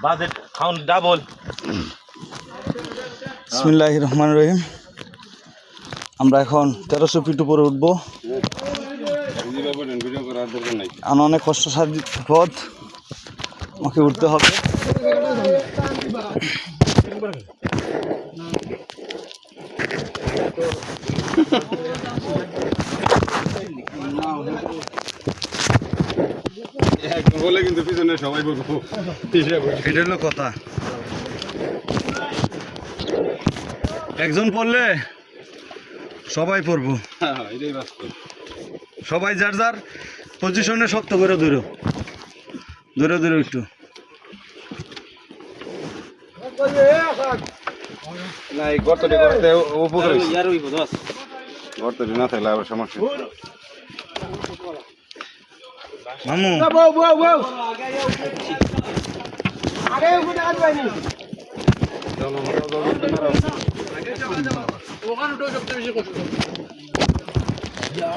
Budget খাউন double. বিসমিল্লাহির রহমানির রহিম। আমরা এখন 1300 ফিট উপরে উঠবো। অনেক কষ্টসাধ্য পথ, আমাকে উঠতে হবে। বলে কিন্তু পিছনে সবাই বলবো, এটা হলো কথা। একজন পড়লে সবাই পড়বো, এটাই বাস্তব। সবাই যার যার পজিশনে শক্ত করে ধরো ধরে ধরে একটু। না এই গর্তটি করতে উপকার হয়েছে, গর্তটি না থাকলে আবার সমস্যা। মামু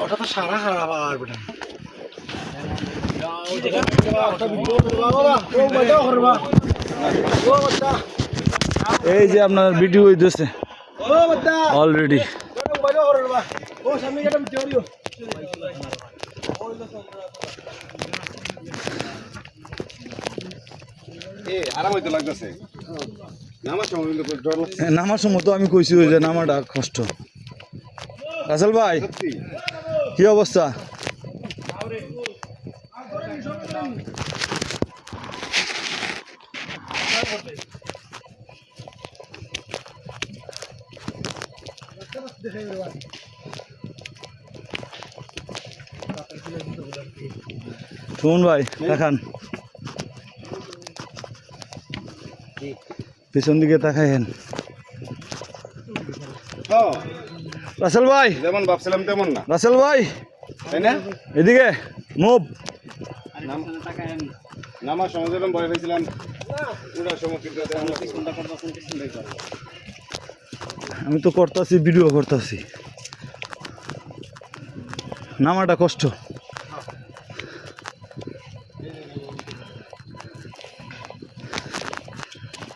ওটা তো সারা খারাপ আর বেটা। এই যে আপনার ভিডিও হইতেছে অলরেডি। আরাম হইতে লাগতেছে নামার সময়, কিন্তু ডর লাগছে। নামার সময় তো আমি কইছি ওই যে নামাটা কষ্ট। রাসেল ভাই কি অবস্থা? শুনুন ভাই দেখান, পিছন দিকে তাকাইন। রাসেল ভাই যেমন ভাবছিলাম তেমন না, রাসেল ভাই তাই না? এদিকে মুভ। নামার সময় যেরকম ভয় পেয়েছিলাম, ওটার সময় কিন্তু আমি তো করতেছি, ভিডিও করতেছি। নামাটা কষ্ট।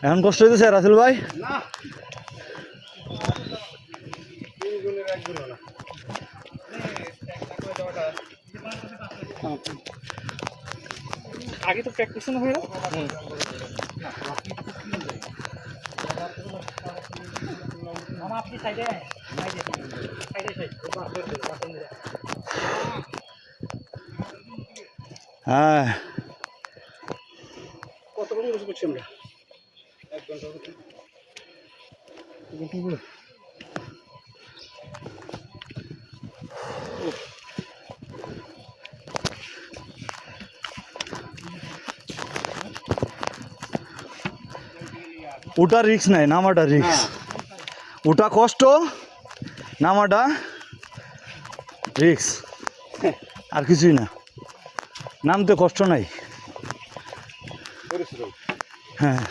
এখন কষ্ট হইতেছে রাসেল ভাই? আগে তো প্র্যাকটিস না হয়ে আপনি সাইডে হ্যাঁ কতক্ষণ বসে করছি আমরা? 1 ঘন্টা। ওটা রিক্স নাই, নামাটা রিক্স। ওটা কষ্ট, নামাটা রিক্স, আর কিছুই না। নামতে কষ্ট নাই। হ্যাঁ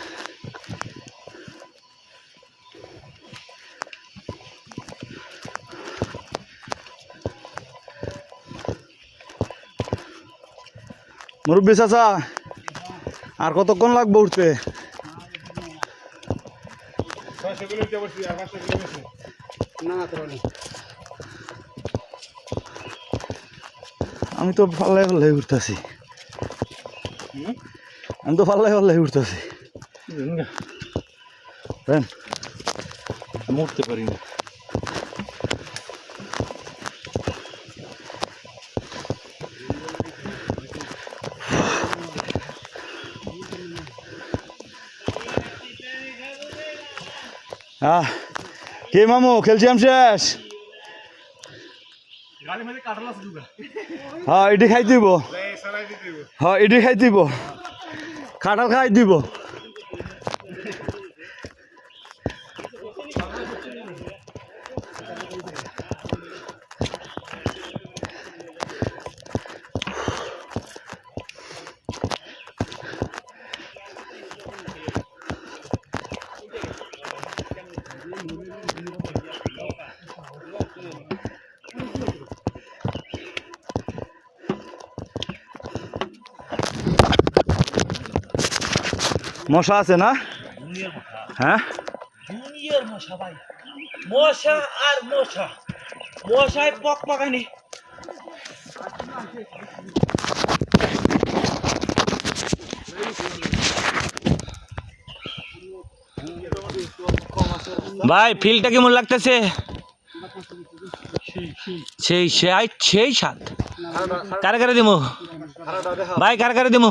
মুরব্বী চাচা, আর কতক্ষণ লাগবে উঠতে? আমি তো পাল্লাই পাল্লাই উঠতেছি, আমি তো পাল্লাই পাল্লাই উঠতেছি। আমি উঠতে পারি না। কে মামু খেলছি আমি শেষ। হ্যাঁ এটি খাই দিব, হ্যাঁ এটি খাই দিব, কাঁঠাল খাই দিব। মশা আছে না? হ্যাঁ দুনিয়ার মশা ভাই, মশা আর মশা, মশায় পক পাকানি। ভাই ফিলটা কেমন লাগতেছে? সেই সেই সেই সাত কারে কারে দিমু ভাই, কারে কারে দিমু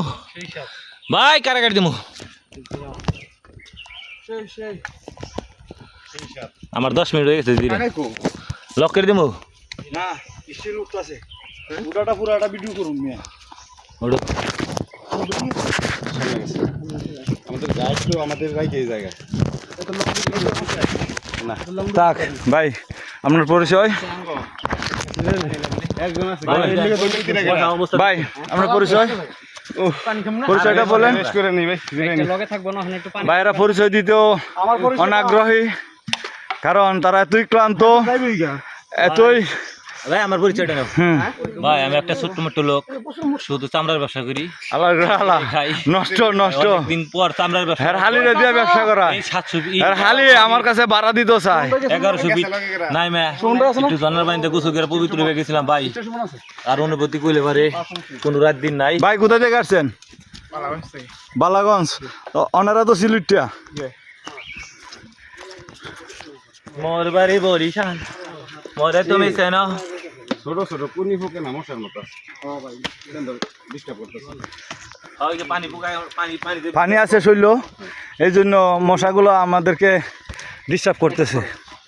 ভাই, কারে কারে দিমু? আমার 10 মিনিট হয়ে গেছে দিদি, লক করে দিমু না স্টিল উঠতেছে পুরাটা পুরাটা ভিডিও করুন মিয়া। ওড়ো আমাদের গাইড তো আমাদের রাইকে এই জায়গায় না থাক ভাই, আপনার পরিচয়? একজন আছে ভাই আপনার পরিচয়, পরিচয়টা বলেন। শেষ করে নি ভাই, লগে থাকবো না, একটু পানি। ভাইয়েরা পরিচয় দিতেও অনাগ্রহী, কারণ তারা এতই ক্লান্ত, এতই ভাই আমার পরিচয়টা নাও। হুম ভাই আমি একটা ছোট্ট মোট্ট লোক, শুধু চামড়ার ব্যবসা করি। আল্লাহ খাই নষ্ট নষ্ট দিন পর চামড়ার ব্যবসা হ্যাঁ হালি দিয়ে ব্যবসা করা, এই 700 আর হালি আমার কাছে ভাড়া দিত চাই 1100 ফিট নাই মে একটু জন্নার পানিতে গোসল করে পবিত্র হয়ে গেছিলাম ভাই। আর অনুভূতি কইলে পারে কোন রাত দিন নাই। ভাই কোথা থেকে আসছেন? বালাগঞ্জ। তো ওনারা তো সিলেটিয়া। মোর বাড়ি বরিশাল, মোরে তুমি চেনো। ছোট ছোট কুনি ফুকে না মশার মতো ডিস্টার্ব করতেছে। ওই যে পানি পোকায় পানি পানি পানি আছে শৈল, এই জন্য মশাগুলো আমাদেরকে ডিস্টার্ব করতেছে।